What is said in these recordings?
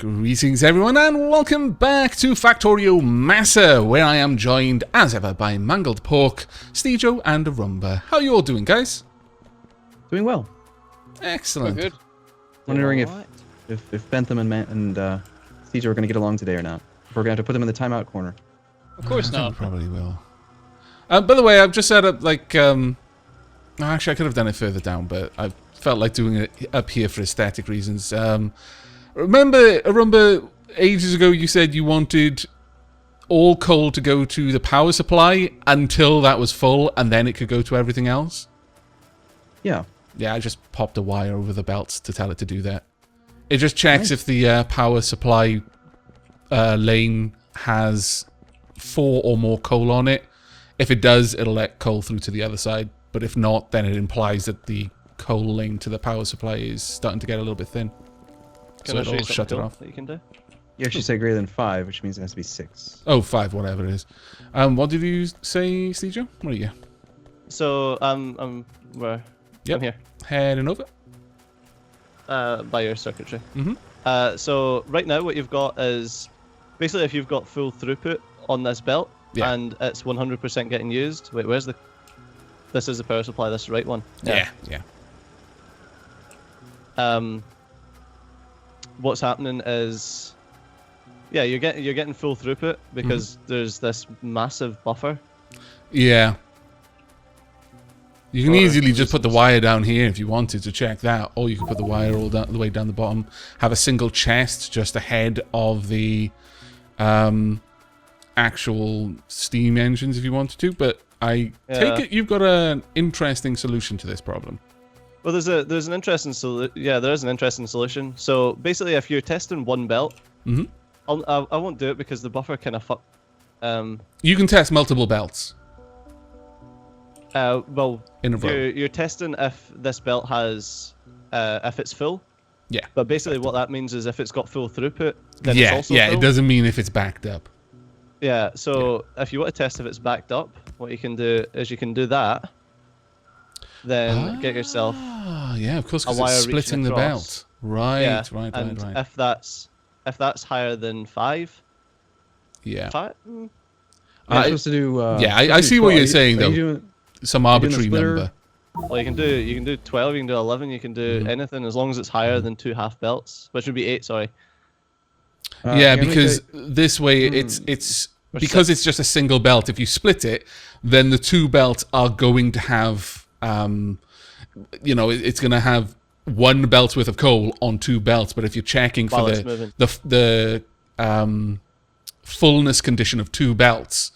Greetings everyone and welcome back to Factorio MASA, where I am joined as ever by Mangled Pork, Steejo and Arumba. How are you all doing, guys? Doing well. Excellent. Good. Wondering if Bentham and Steejo are going to get along today or not. If we're going to have to put them in the timeout corner. Of course not. Probably will. By the way, I've just set up like... actually, I could have done it further down, but I felt like doing it up here for aesthetic reasons. Remember, Arumba, ages ago you said you wanted all coal to go to the power supply until that was full, and then it could go to everything else? Yeah. Yeah, I just popped a wire over the belts to tell it to do that. It just checks if the power supply lane has 4 or more coal on it. If it does, it'll let coal through to the other side. But if not, then it implies that the coal lane to the power supply is starting to get a little bit thin. Can I show you shut it off. that you can do? You actually say greater than 5, which means it has to be 6. Oh, 5, whatever it is. What did you say, Steejo? Where are you? So I'm where? Yep. I'm here. Heading over. By your circuitry. Mm-hmm. So right now what you've got is basically if you've got full throughput on this belt and it's 100% getting used. Wait, where's the? This is the power supply. This is the right one. Yeah. What's happening is, you're getting full throughput because there's this massive buffer. Yeah. You can easily just put the wire down here if you wanted to check that, or you could put the wire all the way down the bottom. Have a single chest just ahead of the actual steam engines if you wanted to, but I take it you've got an interesting solution to this problem. Well, there's an interesting there is an interesting solution. So basically, if you're testing one belt, I won't do it because the buffer kind of fuck. You can test multiple belts. Well, in a row. You're testing if this belt has if it's full. Yeah. But basically, what that means is if it's got full throughput, then it's also full. It doesn't mean if it's backed up. Yeah. So if you want to test if it's backed up, what you can do is you can do that. Then get yourself yeah, of course, because a wire it's splitting the belt. Right. And if that's higher than 5. Yeah. 5? I'm supposed to do. I see what you're saying though. Some arbitrary number. Well, you can do 12, you can do 11, you can do anything as long as it's higher than 2 half belts, which would be 8. Sorry. Because this way it's because it's just a single belt. If you split it, then the 2 belts are going to have it's going to have 1 belt worth of coal on 2 belts. But if you're checking for the fullness condition of 2 belts,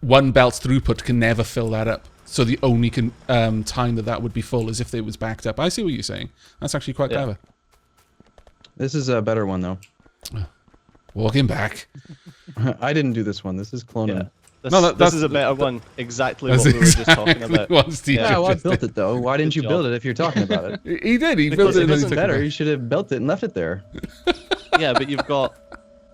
1 belt's throughput can never fill that up. So the only time that would be full is if it was backed up. I see what you're saying. That's actually quite clever. This is a better one though. Walking back. I didn't do this one. This is cloning. Yeah. This is a better one. Exactly what we were just talking about. Well, I built it though. Why didn't you build it if you're talking about it? He did. He built it. It doesn't matter. You should have built it and left it there. Yeah, but you've got.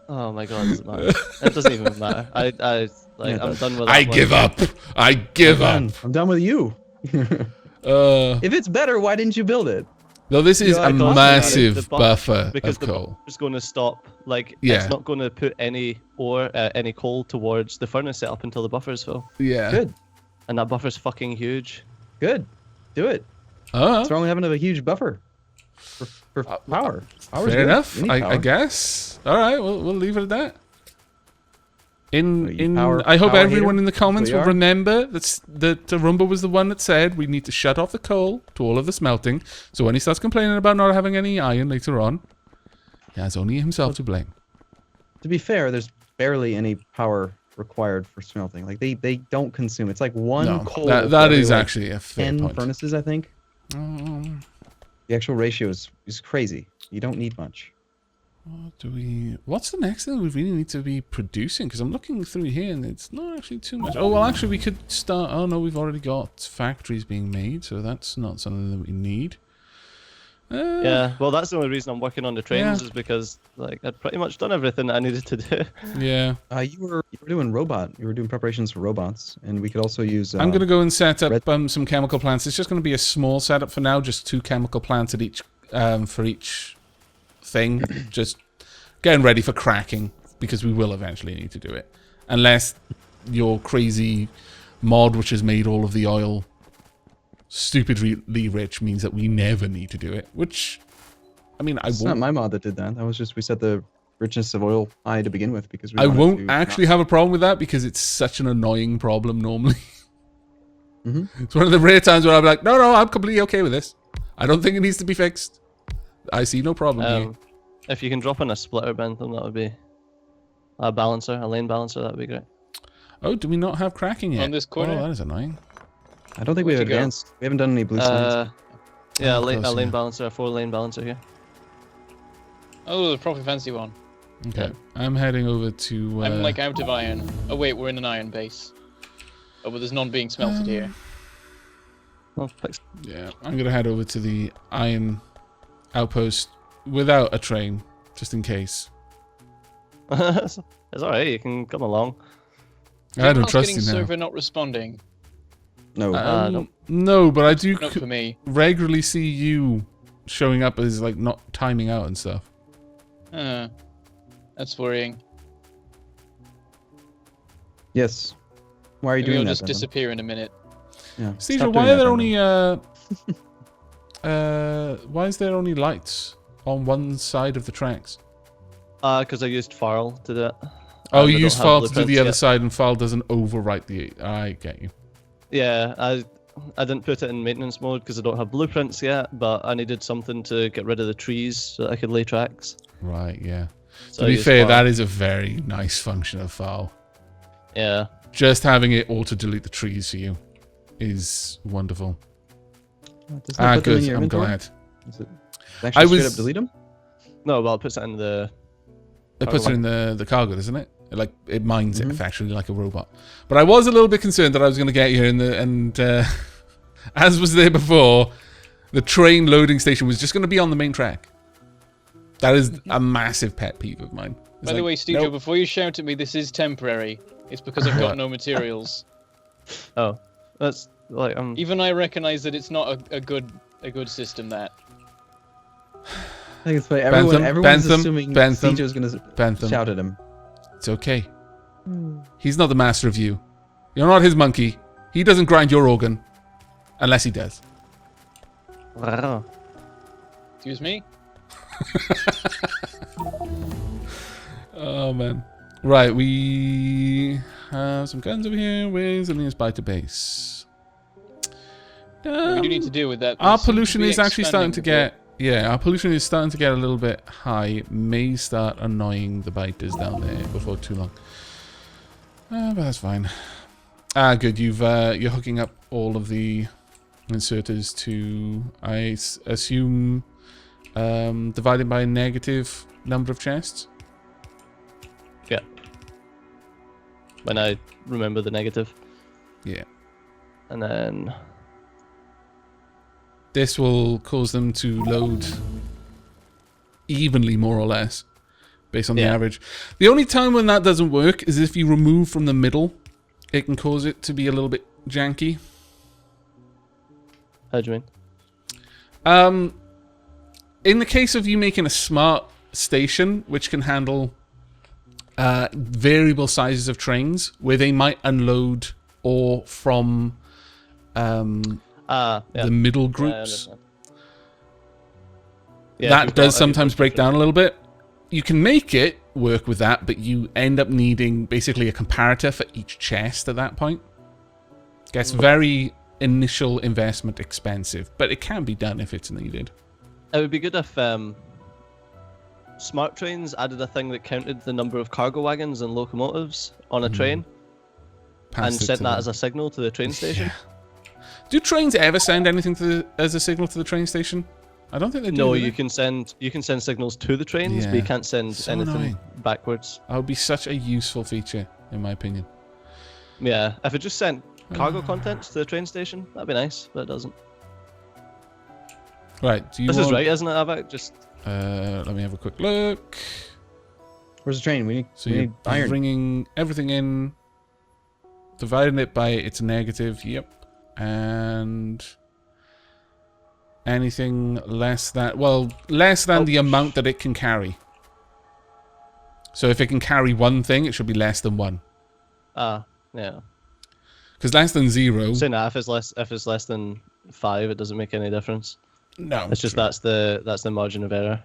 Oh my god, it doesn't matter. It doesn't even matter. I'm done with that. I give up. I give up. I'm done with you. If it's better, why didn't you build it? Though this is a massive buffer because of coal. The buffer's going to stop. It's not going to put any coal towards the furnace setup until the buffer's full. Yeah. Good. And that buffer's fucking huge. Good. Do it. What's wrong with having a huge buffer for power? Fair enough. I guess. All right. We'll leave it at that. I hope everyone in the comments will remember that Arumba was the one that said we need to shut off the coal to all of the smelting. So when he starts complaining about not having any iron later on, he has only himself to blame. To be fair, there's barely any power required for smelting. Like they don't consume. It's like 1 coal. That is actually a fair 10 point. furnaces, I think. The actual ratio is crazy. You don't need much. What's the next thing we really need to be producing? Because I'm looking through here and it's not actually too much. Oh, well, actually, we could start. Oh, no, we've already got factories being made, so that's not something that we need. Yeah, well, that's the only reason I'm working on the trains is because I'd pretty much done everything that I needed to do. Yeah. You were doing You were doing preparations for robots, and we could also use. I'm going to go and set up some chemical plants. It's just going to be a small setup for now, just 2 chemical plants at each for each thing. Just getting ready for cracking, because we will eventually need to do it. Unless your crazy mod, which has made all of the oil stupidly rich, means that we never need to do it. Which, I mean, It's not my mod that did that. That was just, we set the richness of oil high to begin with because we I wanted won't to actually have a problem with that because it's such an annoying problem normally. Mm-hmm. It's one of the rare times where I'm like, no, I'm completely okay with this. I don't think it needs to be fixed. I see no problem here. If you can drop in a splitter, Bentham, that would be a balancer, a lane balancer. That would be great. Oh, do we not have cracking yet? On this corner? Oh, that is annoying. I don't think we have Where'd you go? advanced. We haven't done any blue signs. Yeah, Oh, a lane close, yeah. balancer, a 4-lane balancer here. Oh, the proper fancy one. Okay, I'm heading over to... I'm like out of iron. Oh wait, we're in an iron base. Oh, but there's none being smelted here. Oh, thanks. Yeah, I'm going to head over to the iron outpost without a train, just in case. It's alright, you can come along. I don't trust getting you now. server not responding. No. No. No, but I do Not for me. regularly see you showing up as like not timing out and stuff. That's worrying. Yes. Why are you Maybe doing I'll that? just Bentham? disappear in a minute. Yeah. Steve, Stop why doing are there that, only why is there only lights on one side of the tracks? Because I used Farl to do it. Oh, And you I use don't have file to do blueprints the other yet. side, and file doesn't overwrite the. I get you. Yeah, I didn't put it in maintenance mode because I don't have blueprints yet, but I needed something to get rid of the trees so that I could lay tracks. Right. Yeah. So To I be used fair, Farl. that is a very nice function of file. Yeah. Just having it auto delete the trees for you is wonderful. Doesn't it put them in Good. your I'm inventory? glad. Is it actually I straight was- up delete them? No, well, it puts it in the... It puts it in the cargo, doesn't it? Like it mines Mhm. it effectively like a robot. But I was a little bit concerned that I was going to get here and as was there before, the train loading station was just going to be on the main track. That is a massive pet peeve of mine. It's By the like, way, Steejo, nope. before you shout at me, this is temporary. It's because I've got no materials. Oh, that's like... Even I recognize that it's not a good system, that. I think it's funny. Bentham, Everyone's Bentham, assuming Bentham, Steejo's going to Bentham. shout at him. It's okay. He's not the master of you. You're not his monkey. He doesn't grind your organ. Unless he does. Wow. Excuse me? Oh, man. Right, we have some guns over here. Where's the nearest biter base? We do need to deal with that. Our They seem to pollution be is actually starting to expanding get... Yeah, our pollution is starting to get a little bit high. It may start annoying the biters down there before too long. But that's fine. Good. You're hooking up all of the inserters to, I assume, divided by a negative number of chests? Yeah. When I remember the negative. Yeah. And then... This will cause them to load evenly, more or less, based on the Yeah. average. The only time when that doesn't work is if you remove from the middle. It can cause it to be a little bit janky. How do you mean? In the case of you making a smart station, which can handle variable sizes of trains, where they might unload ore from Yeah. the middle Yeah, I groups, understand. Yeah, if you've that got- does if you've sometimes got break different- down a little bit. You can make it work with that, but you end up needing basically a comparator for each chest at that point. Gets very initial investment expensive, but it can be done if it's needed. It would be good if smart trains added a thing that counted the number of cargo wagons and locomotives on a train Pass and it sent to that them. as a signal to the train station. Do trains ever send anything as a signal to the train station? I don't think they do. No, do you they? can send signals to the trains, Yeah. but you can't send So anything annoying. backwards. That would be such a useful feature, in my opinion. Yeah, if it just sent cargo contents to the train station, that'd be nice, but it doesn't. Right, do you This want... is right, isn't it, Aavak? Just let me have a quick look. Where's the train? We So need you're iron. bringing everything in, dividing it by its negative, yep. And anything less than, well, less than the amount that it can carry. So if it can carry one thing, it should be less than 1. Ah, yeah. Because less than 0... So now, if it's less than 5, it doesn't make any difference. No. It's just that's the margin of error.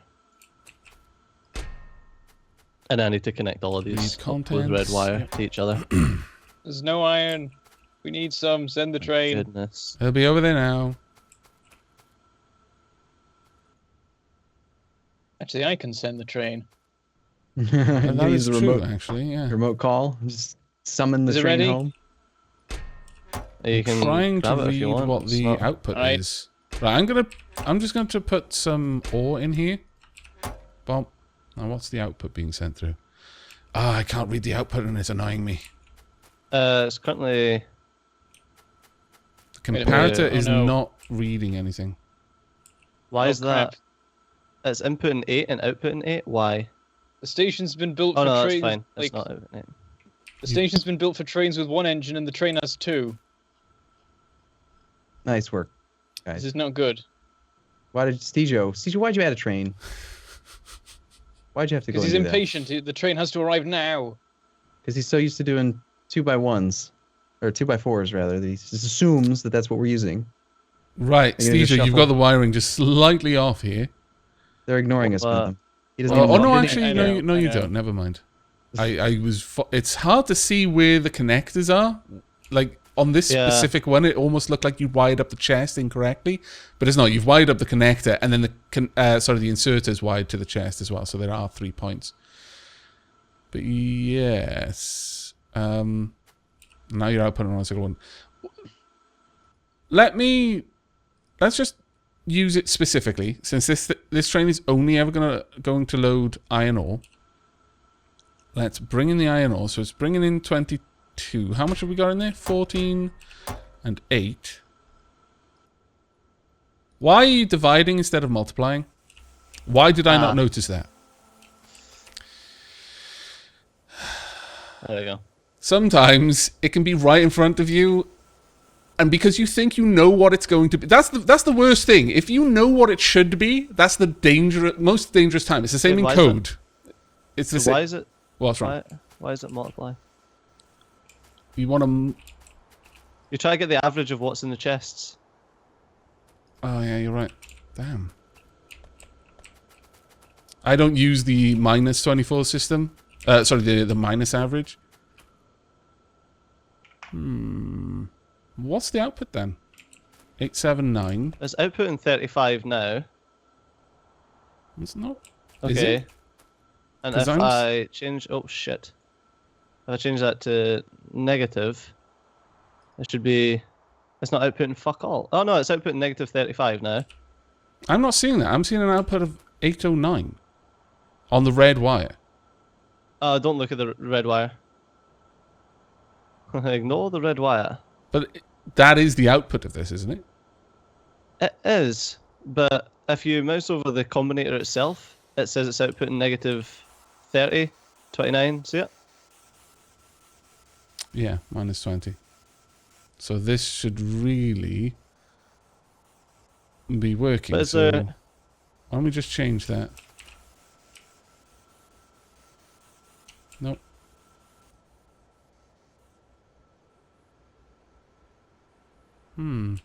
And I need to connect all of these up with red wire to each other. There's no iron. We need some. Send the train. Goodness. It'll be over there now. Actually, I can send the train. And that is Use the true, remote, actually, yeah. remote call. Just summon the Is it train ready? home. You can Trying to grab it if read you want. what It's the not- output Alright. is. Right, I'm just going to put some ore in here. Bomb. Now what's the output being sent through? Ah, I can't read the output and it's annoying me. It's currently. The Wait a minute. comparator Oh, is no. not reading anything. Why Oh, is that? crap. It's input in 8 and output in 8. Why? The station's been built Oh for no, that's trains. fine. Like, It's not output in 8. the station's been built for trains with 1 engine, and the train has 2. Nice work, This guys. is not good. Why did Steejo, why'd you add a train? Why'd you have to go Because he's and do that? impatient. The train has to arrive now. Because he's so used to doing 2x1s, or 2x4s rather. That he just assumes that that's what we're using. Right, You're gonna just Steejo, you've shuffle. got the wiring just slightly off here. They're ignoring us, Well, Bentham. He doesn't Oh, even oh know. no, He actually, I no, know, you, no, I you know. don't. Never mind. I was. It's hard to see where the connectors are. Like on this Yeah. specific one, it almost looked like you wired up the chest incorrectly, but it's not. You've wired up the connector, and then the inserter's wired to the chest as well. So there are 3 points. But yes, now you're outputting on a single one. Let's just use it specifically, since this train is only ever going to load iron ore. Let's bring in the iron ore. So it's bringing in 22. How much have we got in there? 14 and 8. Why are you dividing instead of multiplying? Why did I not notice that? There we go. Sometimes it can be right in front of you, and because you think you know what it's going to be, that's the worst thing. If you know what it should be, that's the most dangerous time. It's the same Wait, in why is code. It's the So same. why is it? What's wrong? Why is it multiply? You want to? You try to get the average of what's in the chests. Oh yeah, you're right. Damn. I don't use the minus 24 system. Sorry, the minus average. What's the output then? 879. It's output in 35 now. It's not. Is Okay. it? And 'Cause if I'm I change, oh shit. If I change that to negative, it should be. It's not outputting fuck all. Oh no, it's outputting negative 35 now. I'm not seeing that. I'm seeing an output of 809 on the red wire. Don't look at the red wire. Ignore the red wire. But that is the output of this, isn't it? It is, but if you mouse over the combinator itself, it says it's outputting negative 30, 29. See it? Yeah, minus 20. So this should really be working. But is So there- why don't we just change that? Nope. I'm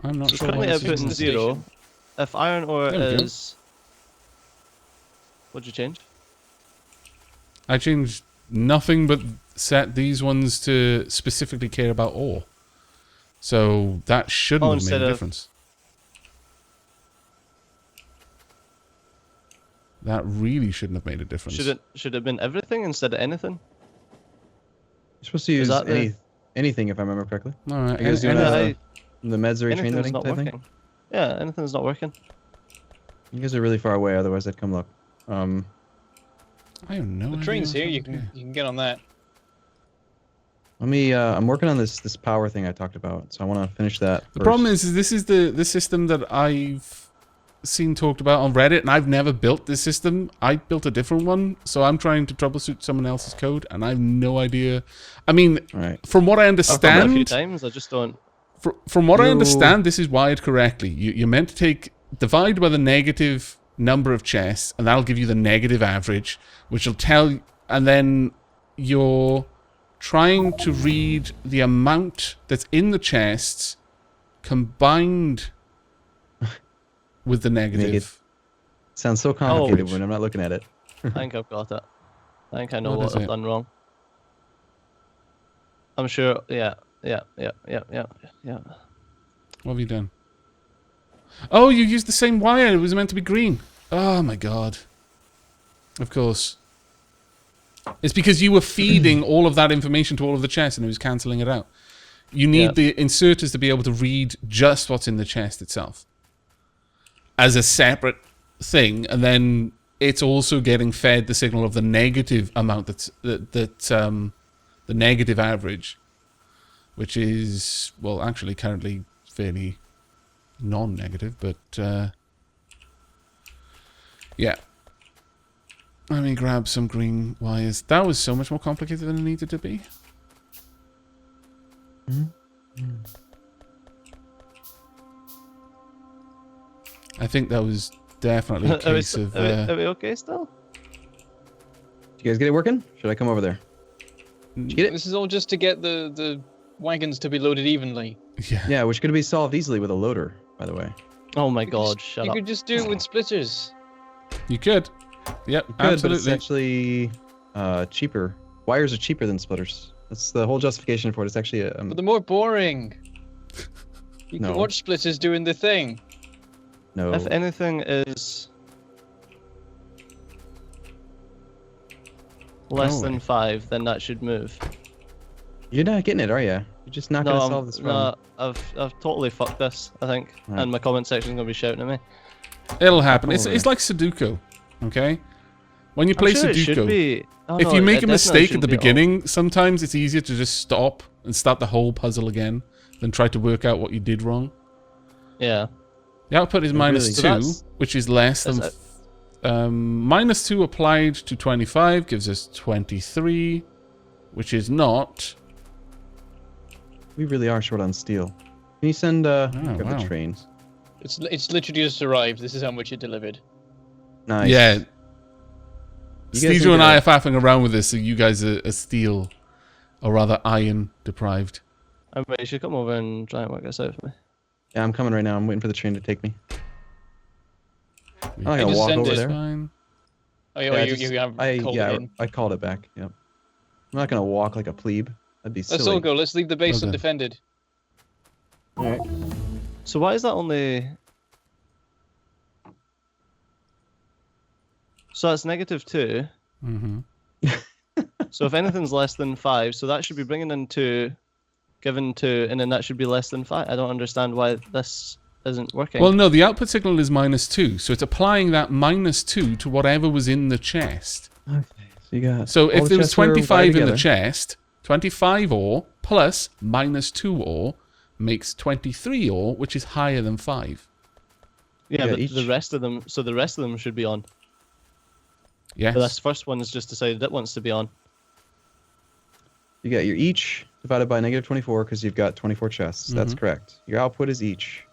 not It's sure. currently why this is outputting not- 0. If iron ore There we go. is. What'd you change? I changed nothing but set these ones to specifically care about ore. So that shouldn't have made instead a of- difference. That really shouldn't have made a difference. Should it have been everything instead of anything? You're supposed to use that the- anything, if I remember correctly. All right. I guess and- doing and- the meds are train Anything's loading not type thing. working. Yeah, anything's not working. You guys are really far away, otherwise I'd come look. I have no The idea train's what's here. You happening. can get on that. Let me. I'm working on this power thing I talked about, so I want to finish that. The problem is this is the system that I've seen talked about on Reddit, and I've never built this system. I built a different one, so I'm trying to troubleshoot someone else's code, and I have no idea. I mean, All right. from what I I've done it a few understand, times. I just don't. from what I You- understand, this is wired correctly. You're meant to divide by the negative number of chests, and that'll give you the negative average, which will tell, and then you're trying to read the amount that's in the chests combined with the negative. Sounds so complicated when I'm not looking at it. I think I've got it. I think I know What what is I've it? done wrong. I'm sure. Yeah. What have you done? Oh, you used the same wire. It was meant to be green. Oh my god. Of course. It's because you were feeding all of that information to all of the chests and it was cancelling it out. You need the inserters to be able to read just what's in the chest itself as a separate thing, and then it's also getting fed the signal of the negative amount the negative average, which is, well, actually currently fairly non-negative, but yeah. Let me grab some green wires. That was so much more complicated than it needed to be. I think that was definitely a case of... Are we okay still? Did you guys get it working? Should I come over there? Did you get it? This is all just to get the wagons to be loaded evenly. Yeah. Yeah, which could be solved easily with a loader, by the way. Oh my god, shut You up. could just do it with splitters. You could. Yep, Good, but it's absolutely. actually cheaper. Wires are cheaper than splitters. That's the whole justification for it. It's actually But they're more boring. You No. can watch splitters doing the thing. no. If anything is less than 5, then that should move. You're not getting it, are you? You're just not gonna solve this problem. No, I've totally fucked this, I think. Right. And my comment section's gonna be shouting at me. It'll happen. It's Probably. like Sudoku, okay? When you I'm play sure it should Sudoku, be. Oh, if no, you it make a definitely mistake at shouldn't the be at all. beginning, sometimes it's easier to just stop and start the whole puzzle again than try to work out what you did wrong. Yeah. The output is really? -2, So that's- which is less than... Is -2 applied to 25 gives us 23, which is not... We really are short on steel. Can you send grab wow. the trains? It's literally just arrived. This is how much it delivered. Nice. Yeah. You guys Steejo can and get I a- are faffing around with this, so you guys are steel, or rather iron deprived. I mean, you should come over and try and work this out for me. Yeah, I'm coming right now. I'm waiting for the train to take me. I'm not I gonna just walk send over it. there. Fine. Oh, Yeah, you have called it in. I called it back. Yep. I'm not gonna walk like a plebe. That'd be silly. Let's all go. Let's leave the base Okay. undefended. Alright. So why is that only... So that's -2. Mm-hmm. So if anything's less than 5, so that should be bringing in 2, given 2, and then that should be less than 5. I don't understand why this isn't working. Well, no, the output signal is -2, so it's applying that -2 to whatever was in the chest. Okay. So you got. So all if the there was chests were wired 25 in the together. chest, 25 ore plus -2 ore makes 23 ore, which is higher than 5. yeah, yeah, but each- the rest of them, so the rest of them should be on. Yes. But this first one is just decided it wants to be on. You got your each divided by -24 because you've got 24 chests. That's Mhm. correct. Your output is each.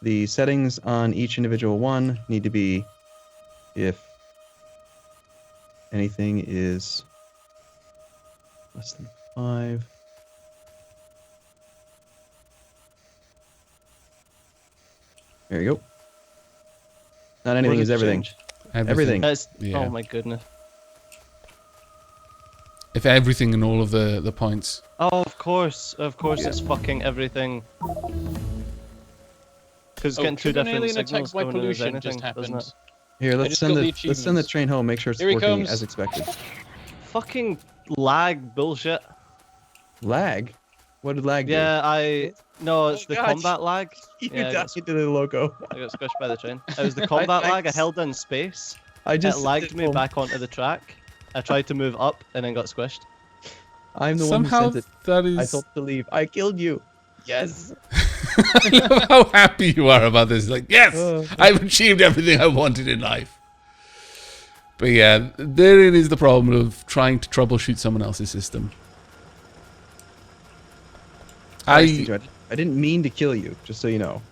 The settings on each individual one need to be if anything is less than 5. There you go. Not anything What is did it everything. change? Everything. That's, Yeah. Oh my goodness. If everything and all of the points. Oh, of course it's fucking everything. Because Oh, getting 2 triggering different alien signals attacks by going in as pollution anything, just doesn't happened. it? Here, let's just send got the the let's send the achievements. train home. Make sure it's Here he working comes. as expected. Fucking lag bullshit. Lag? What did lag do? Yeah, no, it's Oh, the gosh. combat lag. You Yeah, I got, died to the logo. I got squished by the train. It was the combat lag. I held in space. I just It lagged sent me home. back onto the track. I tried to move up and then got squished. I'm the Somehow one who sent it. that I is... told to leave. I killed you. Yes. I love how happy you are about this. Like, yes, Oh. I've achieved everything I wanted in life. But yeah, therein is the problem of trying to troubleshoot someone else's system. I didn't mean to kill you, just so you know.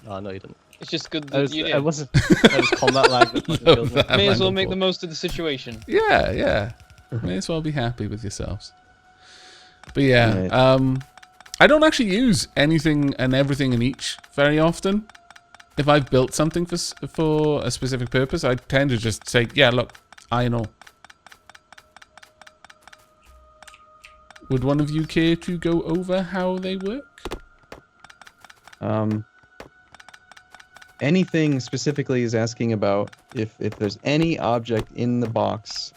Oh, no, you didn't. It's just good that you did. It was combat lag that fucking killed me. May as well make the most of the situation. Yeah, yeah. May as well be happy with yourselves. But yeah, I don't actually use anything and everything in each very often. If I've built something for a specific purpose, I tend to just say, yeah, look, I know. Would one of you care to go over how they work? Anything specifically is asking about if there's any object in the box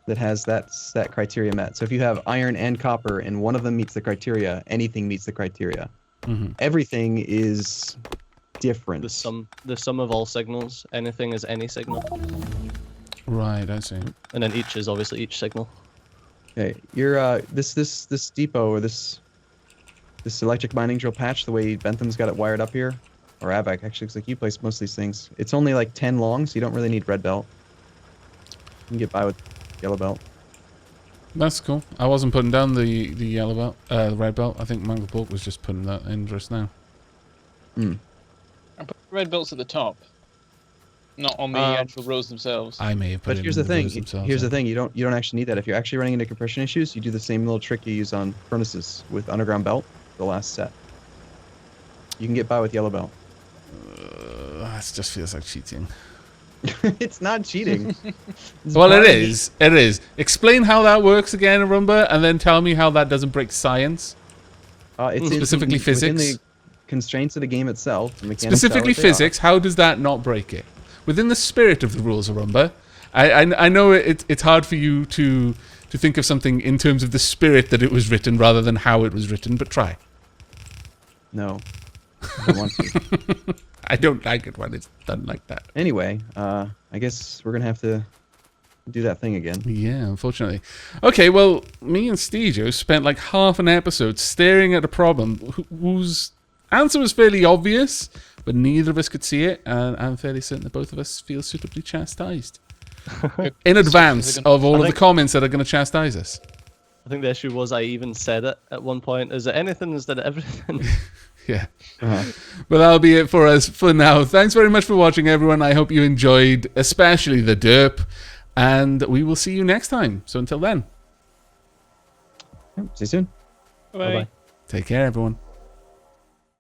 that has that criteria met. So if you have iron and copper and one of them meets the criteria, anything meets the criteria. Mm-hmm. Everything is different. The sum of all signals. Anything is any signal. Right, I see. And then each is obviously each signal. Okay, your this depot or this electric mining drill patch, the way Bentham's got it wired up here, or Aavak actually, looks like you place most of these things. It's only like 10 long, so you don't really need red belt. You can get by with yellow belt. That's cool. I wasn't putting down the yellow belt, the red belt. I think Mangle Pork was just putting that in just now. Hmm. I put red belts at the top, not on the actual rows themselves. I may have put But it here's in the thing. rows themselves, Here's the yeah. thing. You don't actually need that. If you're actually running into compression issues, you do the same little trick you use on furnaces with underground belt, the last set. You can get by with yellow belt. That just feels like cheating. It's not cheating. It's Well, it part of is. It is. Explain how that works again, Arumba, and then tell me how that doesn't break science. It's Specifically within physics? the constraints of the game itself. The mechanics are Specifically what they are. physics, how does that not break it? Within the spirit of the rules, Arumba. I know it's hard for you to think of something in terms of the spirit that it was written rather than how it was written, but try. No. I don't want to. I don't like it when it's done like that. Anyway, I guess we're going to have to do that thing again. Yeah, unfortunately. Okay, well, me and Steejo spent like half an episode staring at a problem whose answer was fairly obvious, but neither of us could see it, and I'm fairly certain that both of us feel suitably chastised. In advance of all of the comments that are going to chastise us. I think the issue was I even said it at one point. Is it anything instead of everything? Yeah. But that'll be it for us for now. Thanks very much for watching, everyone. I hope you enjoyed, especially the derp, and we will see you next time. So until then. See you soon. Bye. Bye-bye. Take care, everyone.